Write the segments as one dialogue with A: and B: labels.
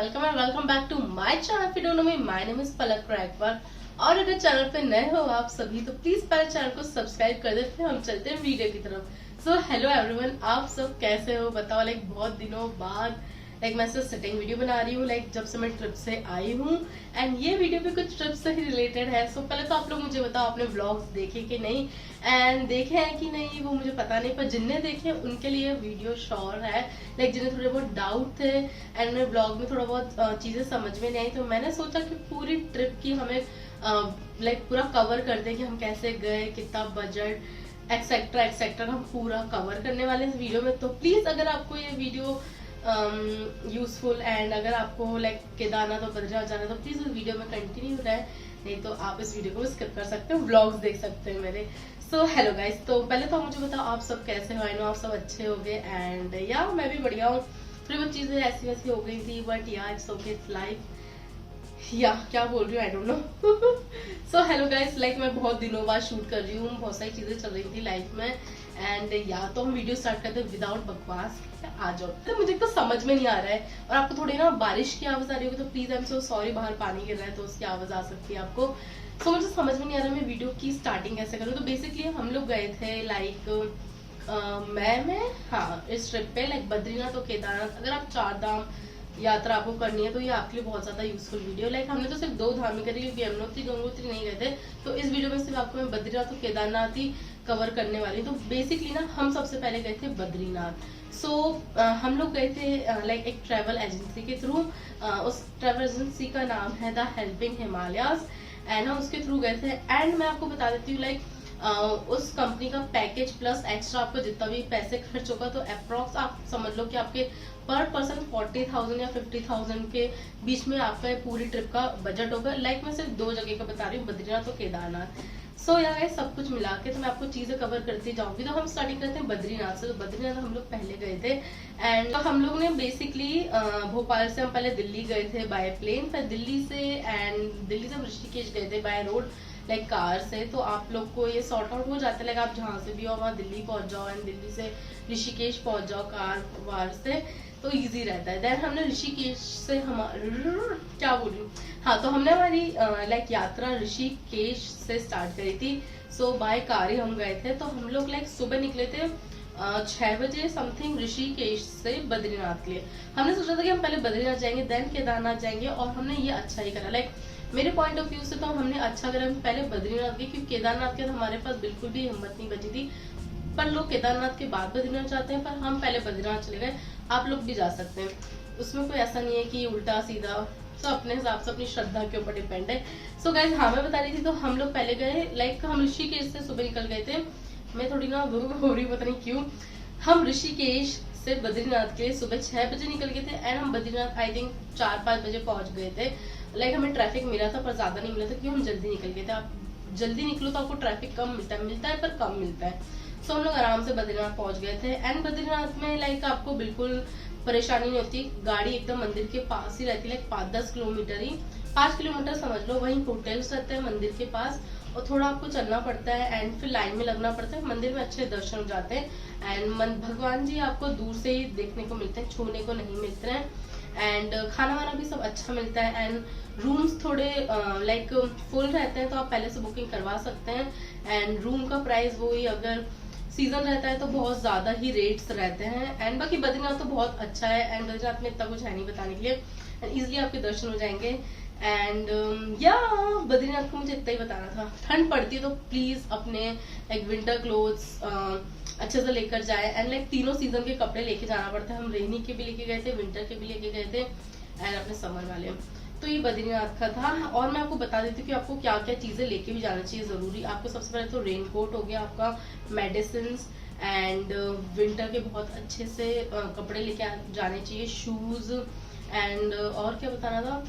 A: Welcome back to my channel. If you don't know me, my name is Palak Raikwar. और अगर channel पे नए हो आप सभी तो प्लीज पहले चैनल को सब्सक्राइब कर दे, फिर हम चलते हैं वीडियो की तरफ। सो हेलो एवरीवन, आप सब कैसे हो बताओ। बहुत दिनों बाद मैं सेटिंग वीडियो बना रही हूँ जब से मैं ट्रिप से आई हूँ। एंड ये वीडियो भी कुछ ट्रिप से ही रिलेटेड है। सो पहले तो आप लोग मुझे बताओ आपने व्लॉग्स देखे कि नहीं, एंड देखे हैं कि नहीं वो मुझे पता नहीं, पर जिनने देखे उनके लिए वीडियो श्योर है। जिन्हें थोड़े बहुत डाउट थे एंड मेरे ब्लॉग में थोड़ा बहुत चीजें समझ में नहीं आई, तो मैंने सोचा कि पूरी ट्रिप की हमें पूरा कवर कर दें कि हम कैसे गए, कितना बजट एक्सेट्रा एक्सेट्रा हम पूरा कवर करने वाले इस वीडियो में। तो प्लीज अगर आपको ये वीडियो यूजफुल एंड अगर आपको केदारनाथ और बद्रीनाथ जाना है तो प्लीज इस वीडियो में कंटिन्यू रहे, नहीं तो आप इस वीडियो को स्किप कर सकते हो, व्लॉग्स देख सकते हैं मेरे। सो हेलो गाइस, तो पहले तो मुझे बताओ आप सब कैसे हो। आई नो आप सब अच्छे हो गए एंड या मैं भी बढ़िया हूँ। थोड़ी बहुत चीजें ऐसी वैसी हो गई थी, बट या इट्स ओके, इट्स लाइफ। या क्या बोल रही हूँ I don't know. So hello guys, मैं बहुत दिनों बाद शूट कर रही हूँ, बहुत सारी चीजें चल रही थी लाइफ में एंड या तो हम वीडियो स्टार्ट करते हैं विदाउट बकवास। आ जाओ, तो मुझे तो समझ में नहीं आ रहा है और आपको थोड़ी ना बारिश की आवाज आ रही होगी तो please I am so sorry, बाहर पानी गिर रहा है तो उसकी आवाज आ सकती है आपको। सो मुझे समझ में नहीं आ रहा मैं वीडियो की स्टार्टिंग कैसे करूँ। तो बेसिकली हम लोग गए थे हाँ इस ट्रिप पे बद्रीनाथ और केदारनाथ। अगर आप 4 धाम यात्रा आपको करनी है तो ये आपके लिए बहुत ज्यादा यूजफुल वीडियो। हमने तो सिर्फ 2 धाम ही करी क्योंकि यमुनोत्री गंगोत्री नहीं गए थे, तो इस वीडियो में सिर्फ आपको मैं बद्रीनाथ और केदारनाथ ही कवर करने वाली। तो बेसिकली ना हम सबसे पहले गए थे बद्रीनाथ। हम लोग गए थे एक ट्रैवल एजेंसी के थ्रू। उस ट्रैवल एजेंसी का नाम है द हेल्पिंग हिमालयाज एंड हम उसके थ्रू गए थे। एंड मैं आपको बता देती हूँ उस कंपनी का पैकेज प्लस एक्स्ट्रा आपको जितना भी पैसे खर्च होगा तो अप्रोक्स आप समझ लो कि आपके पर पर्सन 40,000 या 50,000 के बीच में आपका पूरी ट्रिप का बजट होगा। मैं सिर्फ 2 जगह का बता रही हूँ, बद्रीनाथ और केदारनाथ। सो यार सब कुछ मिला के तो मैं आपको चीजें कवर करती जाऊंगी। तो हम स्टार्टिंग करते हैं बद्रीनाथ से। तो बद्रीनाथ हम लोग पहले गए थे एंड तो हम लोग ने बेसिकली भोपाल से हम पहले दिल्ली गए थे बाय प्लेन, फिर दिल्ली से हम ऋषिकेश गए थे बाय रोड कार से। तो आप लोग को ये सॉर्ट आउट हो जाता है आप जहाँ से भी हो वहाँ दिल्ली पहुंच जाओ एंड दिल्ली से ऋषिकेश पहुंच जाओ कार वार से, तो इजी रहता है। देन हमने ऋषिकेश से क्या बोल रही हूँ, हाँ तो हमने हमारी यात्रा ऋषिकेश से स्टार्ट करी थी। सो बाय कार ही हम गए थे। तो हम लोग सुबह निकले थे 6 बजे समथिंग ऋषिकेश से बद्रीनाथ के लिए। हमने सोचा था कि हम पहले बद्रीनाथ जाएंगे देन केदारनाथ जाएंगे और हमने ये अच्छा ही करा। मेरे पॉइंट ऑफ व्यू से तो हमने अच्छा करा पहले बद्रीनाथ गए, क्योंकि केदारनाथ के हमारे पास बिल्कुल भी हिम्मत नहीं बची थी। पर लोग केदारनाथ के बाद बद्रीनाथ जाते हैं, पर हम पहले बद्रीनाथ चले गए। आप लोग भी जा सकते हैं, उसमें कोई ऐसा नहीं है कि उल्टा सीधा, तो अपने हिसाब से अपनी श्रद्धा के ऊपर डिपेंड है। सो गाइस हाँ मैं बता रही थी, तो हम लोग पहले गए हम ऋषिकेश से सुबह निकल गए थे। मैं थोड़ी ना गुरु हो रही पता नहीं क्यों। हम ऋषिकेश से बद्रीनाथ के सुबह 6 बजे निकल गए थे एंड हम बद्रीनाथ आई थिंक 4-5 बजे पहुंच गए थे। हमें ट्रैफिक मिला था पर ज्यादा नहीं मिला था क्योंकि हम जल्दी निकल गए थे। आप जल्दी निकलो तो आपको ट्रैफिक कम मिलता है पर कम मिलता है। सो हम लोग आराम से बद्रीनाथ पहुंच गए थे एंड बद्रीनाथ में आपको बिल्कुल परेशानी नहीं होती, गाड़ी एकदम मंदिर के पास ही रहती है। 5-10 किलोमीटर ही 5 किलोमीटर समझ लो, वहीं होटल्स रहते हैं मंदिर के पास और थोड़ा आपको चलना पड़ता है एंड फिर लाइन में लगना पड़ता है। मंदिर में अच्छे दर्शन हो जाते हैं एंड भगवान जी आपको दूर से ही देखने को मिलते हैं, छूने को नहीं मिलते हैं। एंड खाना वाना भी सब अच्छा मिलता है एंड रूम्स थोड़े फुल रहते हैं, तो आप पहले से बुकिंग करवा सकते हैं। एंड रूम का प्राइस वही, अगर सीजन रहता है तो बहुत ज्यादा ही रेट्स रहते हैं। एंड बाकी बद्रीनाथ तो बहुत अच्छा है एंड बद्रीनाथ में इतना कुछ है नहीं बताने के लिए एंड इजिली आपके दर्शन हो जाएंगे। एंड या बद्रीनाथ को मुझे इतना ही बताना था। ठंड पड़ती है तो प्लीज अपने विंटर क्लोथ्स अच्छे से लेकर जाए एंड तीनों सीजन के कपड़े लेके जाना पड़ता है। हम रेनी के भी लेके गए थे, विंटर के भी लेके गए थे एंड अपने समर वाले। तो ये बद्रीनाथ का था। और मैं आपको बता देती हूँ कि आपको क्या क्या चीजें लेके भी जाना चाहिए जरूरी। आपको सबसे पहले तो रेनकोट हो गया आपका, मेडिसिन एंड विंटर के बहुत अच्छे से कपड़े लेके जाने चाहिए, शूज एंड और क्या बताना था,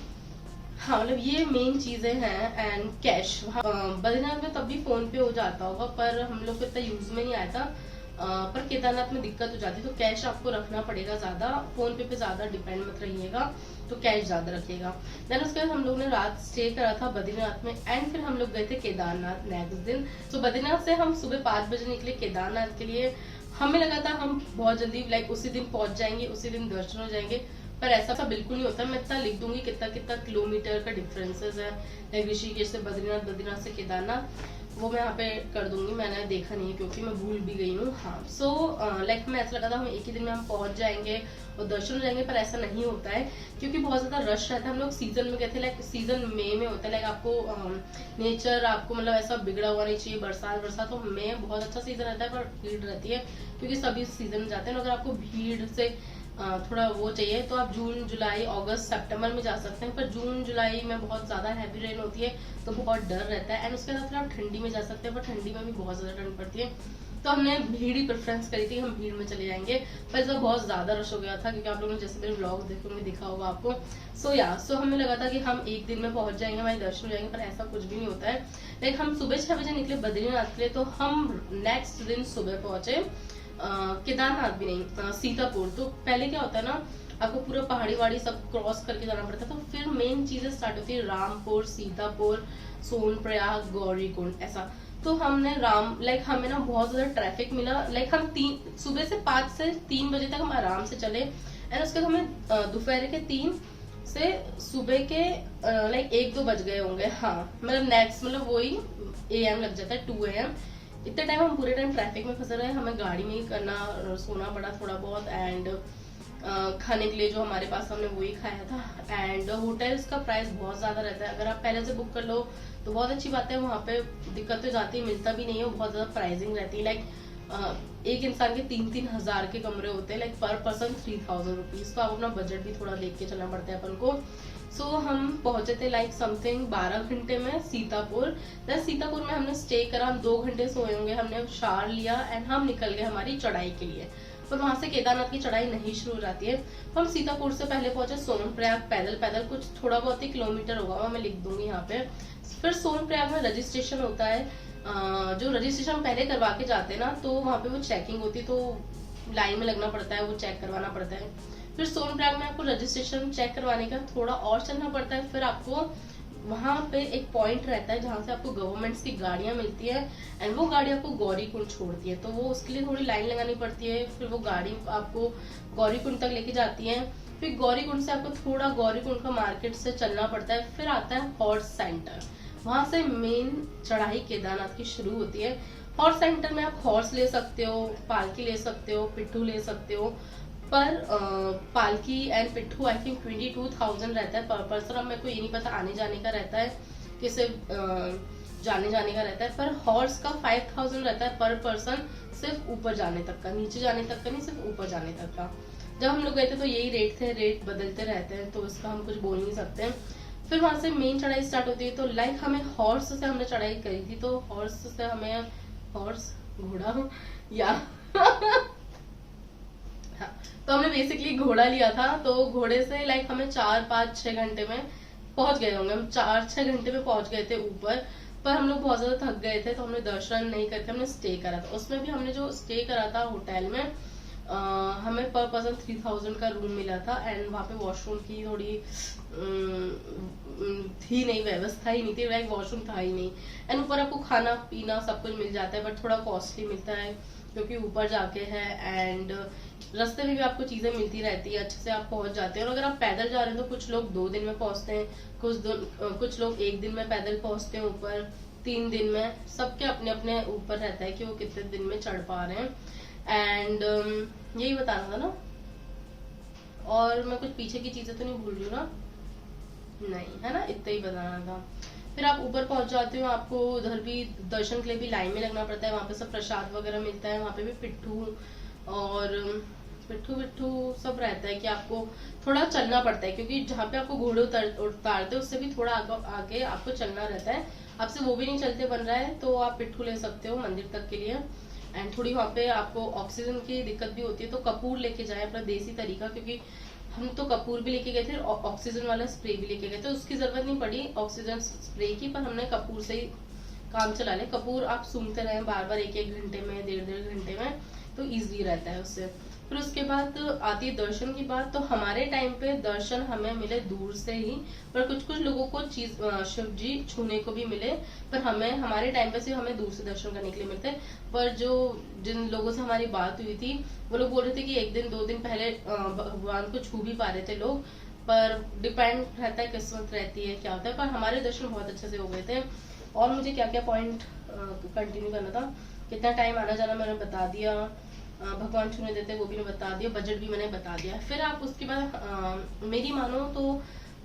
A: हाँ ये मेन चीजें हैं। एंड कैश बद्रीनाथ में तब भी फोन पे हो जाता होगा पर हम लोग को इतना यूज में नहीं आया था, पर केदारनाथ में दिक्कत हो जाती है। तो कैश आपको रखना पड़ेगा ज्यादा, फोन पे ज्यादा डिपेंड मत रहिएगा, तो कैश ज्यादा रखिएगा। देन उसके बाद हम लोग ने रात स्टे करा था बद्रीनाथ में एंड फिर हम लोग गए थे केदारनाथ नेक्स्ट दिन। तो बद्रीनाथ से हम सुबह 5 बजे निकले केदारनाथ के लिए। हमें लगा था हम बहुत जल्दी उसी दिन पहुंच जाएंगे, उसी दिन दर्शन हो जाएंगे, पर ऐसा बिल्कुल नहीं होता। मैं इतना लिख दूंगी कितना कितना किलोमीटर का डिफरेंसेस है ऋषिकेश से बद्रीनाथ, बद्रीनाथ से केदारनाथ, वो मैं यहाँ पे कर दूंगी। मैंने देखा नहीं है क्योंकि मैं भूल भी गई हूँ। हाँ, सो लाइक हमें ऐसा लगा था हम एक ही दिन में हम पहुंच जाएंगे और दर्शन हो जाएंगे, पर ऐसा नहीं होता है क्योंकि बहुत ज्यादा रश रहता है। हम लोग सीजन में गए थे, लाइक सीजन मई में होता है। लाइक आपको नेचर आपको मतलब ऐसा बिगड़ा हुआ नहीं चाहिए। बरसात तो मई बहुत अच्छा सीजन रहता है, पर भीड़ रहती है क्योंकि सभी सीजन में जाते हैं। अगर आपको भीड़ से थोड़ा वो चाहिए तो आप जून, जुलाई, अगस्त, सितंबर में जा सकते हैं। पर जून जुलाई में बहुत ज्यादा हैवी रेन होती है तो बहुत डर रहता है। एंड उसके साथ आप ठंडी में जा सकते हैं, पर ठंडी में भी बहुत ज्यादा ठंड पड़ती है। तो हमने भीड़ ही प्रेफरेंस करी थी, हम भीड़ में चले जाएंगे। पर इस बार बहुत ज्यादा रश हो गया था क्योंकि आप लोगों ने जैसे मेरे व्लॉग देखोगे दिखा होगा आपको। सो हमें लगा था कि हम एक दिन में पहुंच जाएंगे, हमारे दर्शन हो जाएंगे, पर ऐसा कुछ भी नहीं होता है। लाइक हम सुबह 6 बजे निकले बद्रीनाथ के लिए, तो हम नेक्स्ट दिन सुबह पहुंचे केदारनाथ भी नहीं, सीतापुर। तो पहले क्या होता है ना, आपको पूरा पहाड़ी वाड़ी सब क्रॉस करके जाना पड़ता है। तो फिर मेन चीजें स्टार्ट होती है रामपुर, सीतापुर, सोनप्रयाग, गौरीकुंड, ऐसा। तो हमने हमें ना बहुत ज्यादा ट्रैफिक मिला। लाइक हम सुबह से 5 से 3 बजे तक हम आराम से चले। एंड उसके बाद हमें दोपहर के 3 से सुबह के 1-2 बज गए होंगे। हाँ, मतलब नेक्स्ट मतलब वही AM लग जाता है, 2 AM। इतने टाइम हम पूरे टाइम ट्रैफिक में फंसे रहे। हमें गाड़ी में ही करना, सोना पड़ा थोड़ा बहुत। एंड खाने के लिए जो हमारे पास हमने वही खाया था। एंड होटल्स का प्राइस बहुत ज्यादा रहता है। अगर आप पहले से बुक कर लो तो बहुत अच्छी बात है, वहाँ पे दिक्कत तो जाती है, मिलता भी नहीं है, बहुत ज्यादा प्राइसिंग रहती है। लाइक एक इंसान के 3-3 हजार के कमरे होते हैं, लाइक पर पर्सन 3000 रुपीज। तो आप अपना बजट भी थोड़ा देख के चलना पड़ता है अपन को। सो हम पहुंचे थे लाइक समथिंग 12 घंटे में सीतापुर। सीतापुर में हमने स्टे करा, हम 2 घंटे सोए होंगे, हमने शार लिया एंड हम निकल गए हमारी चढ़ाई के लिए। पर वहां से केदारनाथ की चढ़ाई नहीं शुरू हो जाती है। हम सीतापुर से पहले पहुंचे सोनप्रयाग पैदल कुछ थोड़ा बहुत ही किलोमीटर होगा, मैं लिख दूंगी यहाँ पे। फिर सोनप्रयाग में रजिस्ट्रेशन होता है। जो रजिस्ट्रेशन पहले करवा के जाते हैं ना, तो वहाँ पे वो चेकिंग होती है, तो लाइन में लगना पड़ता है, वो चेक करवाना पड़ता है। फिर सोनप्रयाग में आपको रजिस्ट्रेशन चेक करवाने का थोड़ा और चलना पड़ता है। फिर आपको वहां पे एक पॉइंट रहता है जहां से आपको गवर्नमेंट्स की गाड़ियां मिलती है एंड वो गाड़ी आपको गौरीकुंड छोड़ती है। तो वो उसके लिए थोड़ी लाइन लगानी पड़ती है। फिर वो गाड़ी आपको गौरीकुंड तक लेके जाती है। फिर गौरीकुंड से आपको थोड़ा गौरीकुंड का मार्केट से चलना पड़ता है। फिर आता है हॉर्स सेंटर, वहां से मेन चढ़ाई केदारनाथ की शुरू होती है। हॉर्स सेंटर में आप हॉर्स ले सकते हो, पालकी ले सकते हो, पिट्ठू ले सकते हो। पर पालकी एंड पिट्ठू आई थिंक 22,000 रहता है पर पर्सन। अब मेरे को ये नहीं पता आने जाने का रहता है कि सिर्फ जाने जाने का रहता है। पर हॉर्स का 5,000 रहता है पर पर्सन, सिर्फ ऊपर जाने तक का, नीचे जाने तक का नहीं, सिर्फ ऊपर जाने तक का। जब हम लोग गए थे तो यही रेट थे, रेट बदलते रहते हैं तो इसका हम कुछ बोल नहीं सकते। फिर वहां से मेन चढ़ाई स्टार्ट होती है। तो लाइक हमें हॉर्स से हमने चढ़ाई करी थी। तो हॉर्स से हमें हॉर्स घोड़ा या तो हमने बेसिकली घोड़ा लिया था। तो घोड़े से लाइक हमें 4-5-6 घंटे में पहुंच गए होंगे। हम 4-6 घंटे में पहुंच गए थे ऊपर। पर हम लोग बहुत ज्यादा थक गए थे तो हमने दर्शन नहीं करके हमने स्टे करा था। उसमें भी हमने जो स्टे करा था होटल में, हमें पर पर्सन 3,000 का रूम मिला था। एंड वहाँ पे वॉशरूम की थोड़ी थी नहीं, व्यवस्था ही नहीं थी, लाइक वॉशरूम था ही नहीं। एंड ऊपर आपको खाना पीना सब कुछ मिल जाता है, बट थोड़ा कॉस्टली मिलता है क्योंकि ऊपर जाके है। एंड रास्ते में भी आपको चीजें मिलती रहती है, अच्छे से आप पहुंच जाते हैं। और अगर आप पैदल जा रहे हैं तो कुछ लोग 2 दिन में पहुंचते हैं, कुछ लोग 1 दिन में पैदल पहुंचते हैं ऊपर, 3 दिन में। सबके अपने अपने ऊपर रहता है कि वो कितने दिन में चढ़ पा रहे हैं। एंड यही बताना था ना, और मैं कुछ पीछे की चीजें तो नहीं भूल रही हूँ ना, नहीं है ना, इतना ही बताना था। फिर आप ऊपर पहुंच जाते हो, आपको उधर भी दर्शन के लिए भी लाइन में लगना पड़ता है। वहाँ पे सब प्रसाद वगैरह मिलता है, वहाँ पे भी पिट्ठू और पिट्ठू सब रहता है कि आपको थोड़ा चलना पड़ता है क्योंकि जहाँ पे आपको घोड़े उतारते हैं उससे भी थोड़ा आगे आपको चलना रहता है। आपसे वो भी नहीं चलते बन रहा है तो आप पिट्ठू ले सकते हो मंदिर तक के लिए। एंड थोड़ी वहाँ पे आपको ऑक्सीजन की दिक्कत भी होती है, तो कपूर लेके जाए अपना देसी तरीका, क्योंकि हम तो कपूर भी लेके गए थे, ऑक्सीजन वाला स्प्रे भी लेके गए थे। उसकी जरूरत नहीं पड़ी ऑक्सीजन स्प्रे की, पर हमने कपूर से ही काम चला ले। कपूर आप सूंघते रहे बार बार 1-1 घंटे में, 1.5 घंटे में, तो इजीली रहता है उससे। फिर उसके बाद आती है दर्शन की बात। तो हमारे टाइम पे दर्शन हमें मिले दूर से ही, पर कुछ कुछ लोगों को शिव जी छूने को भी मिले, पर हमारे टाइम पे सिर्फ हमें दूर से दर्शन करने के लिए मिलते। पर जो जिन लोगों से हमारी बात हुई थी वो लोग बोल रहे थे कि 1 दिन 2 दिन पहले भगवान को छू भी पा रहे थे लोग, पर डिपेंड रहता है, किस्मत रहती है क्या होता है। पर हमारे दर्शन बहुत अच्छे से हो गए थे। और मुझे क्या क्या पॉइंट कंटिन्यू करना था, कितना टाइम आना जाना मैंने बता दिया, भगवान छूने देते वो भी मैंने बता दिया, बजट भी मैंने बता दिया। फिर आप उसके बाद मेरी मानो तो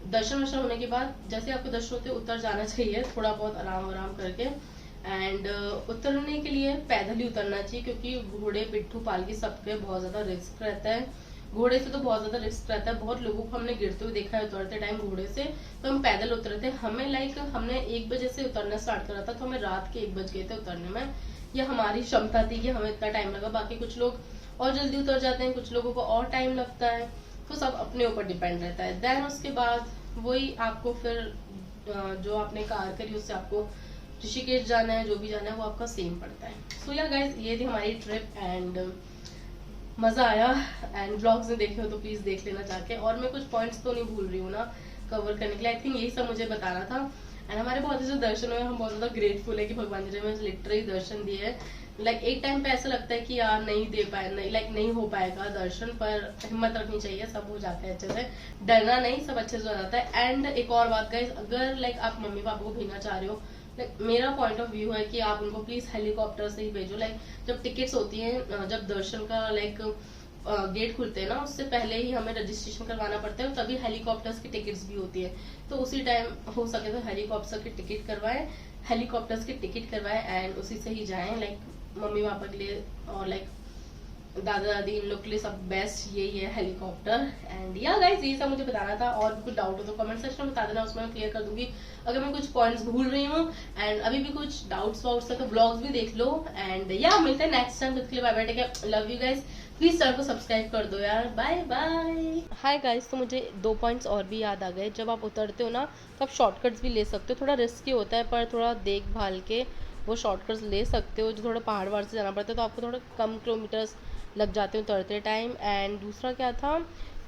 A: दर्शन वर्शन होने के बाद जैसे आपको दर्शन होते उतर जाना चाहिए, थोड़ा बहुत आराम आराम करके। एंड उतरने के लिए पैदल ही उतरना चाहिए, क्योंकि घोड़े पिट्ठू पालकी सबके बहुत ज्यादा रिस्क रहता है। घोड़े से तो बहुत ज्यादा रिस्क रहता है, बहुत लोगों को हमने गिरते हुए देखा है उतरते टाइम घोड़े से। तो हम पैदल उतरे थे, हमने 1 बजे से उतरना स्टार्ट करा था, तो हमें रात के 1 बज गए थे उतरने में। यह हमारी क्षमता थी कि हमें इतना टाइम लगा। बाकी कुछ लोग और जल्दी उतर जाते हैं, कुछ लोगों को और टाइम लगता है, तो सब अपने ऊपर डिपेंड रहता है। देन उसके बाद वही आपको फिर जो आपने कार करी उससे आपको ऋषिकेश जाना है, जो भी जाना है वो आपका सेम पड़ता है। सो या गाइस, ये थी हमारी ट्रिप एंड मजा आया। एंड व्लॉग्स में देखे हो तो प्लीज देख लेना जाके। और मैं कुछ पॉइंट्स तो नहीं भूल रही हूँ ना कवर करने के लिए, आई थिंक यही सब मुझे बताना था। एंड हमारे बहुत अच्छे दर्शन हुए, हम बहुत ज्यादा ग्रेटफुल है कि भगवान जी ने हमें लिटरली दर्शन दिए है। लाइक एक टाइम पे ऐसा लगता है कि यार नहीं दे पाए, नहीं हो पाएगा दर्शन, पर हिम्मत रखनी चाहिए, सब हो जाता है अच्छे से, डरना नहीं, सब अच्छे से हो जाता है। एंड एक और बात गाइस, अगर आप मम्मी पापा को भेजना चाह रहे हो, मेरा पॉइंट ऑफ व्यू है कि आप उनको प्लीज हेलीकॉप्टर से ही भेजो। जब टिकट्स होती हैं, जब दर्शन का गेट खुलते हैं ना, उससे पहले ही हमें रजिस्ट्रेशन करवाना पड़ता है, तभी हेलीकॉप्टर्स की टिकट्स भी होती है। तो उसी टाइम हो सके तो हेलीकॉप्टर की टिकट करवाएं एंड उसी से ही जाएं। मम्मी पापा के लिए और दादा दादी इन लोग के लिए सब बेस्ट यही है, हेलीकॉप्टर। एंड या गाइस, ये सब मुझे बताना था। और भी कुछ डाउट हो तो कमेंट सेक्शन में बता देना, उसमें मैं क्लियर कर दूंगी अगर मैं कुछ पॉइंट्स भूल रही हूँ। एंड अभी भी कुछ डाउट्स वाउट्स है तो ब्लॉग्स भी देख लो। एंड या मिलते हैं नेक्स्ट टाइम, तब के लिए bye bye, take care, love you guys. Please channel को सब्सक्राइब कर दो यार, बाय बाय। हाय गाइस, तो मुझे 2 पॉइंट्स और भी याद आ गए। जब आप उतरते हो ना तो आप शॉर्टकट्स भी ले सकते हो, थोड़ा रिस्की होता है पर थोड़ा देख भाल के वो शॉर्टकट्स ले सकते हो। जो थोड़ा पहाड़ वहाड़ से जाना पड़ता है तो आपको थोड़ा कम किलोमीटर्स लग जाते हैं उतरते टाइम। एंड दूसरा क्या था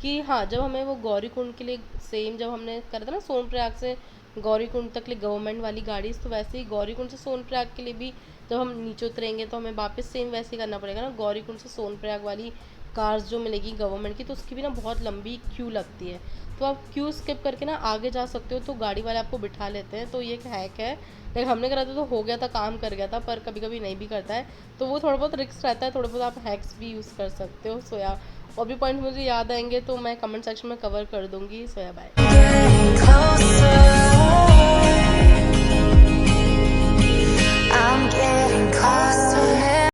A: कि हाँ, जब हमें वो गौरी कुंड के लिए सेम जब हमने करा था ना सोनप्रयाग से गौरी कुंड तक के लिए गवर्नमेंट वाली गाड़ी, तो वैसे ही गौरी कुंड से सोनप्रयाग के लिए भी जब हम नीचे उतरेंगे तो हमें वापस सेम वैसे ही करना पड़ेगा ना। गौरी कुंड से सोनप्रयाग वाली कार्स जो मिलेगी गवर्नमेंट की, तो उसकी भी ना बहुत लंबी क्यू लगती है, तो आप क्यू स्किप करके ना आगे जा सकते हो, तो गाड़ी वाले आपको बिठा लेते हैं। तो ये एक हैक है, लाइक हमने करा था तो हो गया था, काम कर गया था, पर कभी कभी नहीं भी करता है, तो वो थोड़ा बहुत रिस्क रहता है, थोड़ा बहुत आप हैक्स भी यूज़ कर सकते हो। सोया और भी पॉइंट मुझे याद आएंगे तो मैं कमेंट सेक्शन में कवर कर दूंगी। सोया बाय।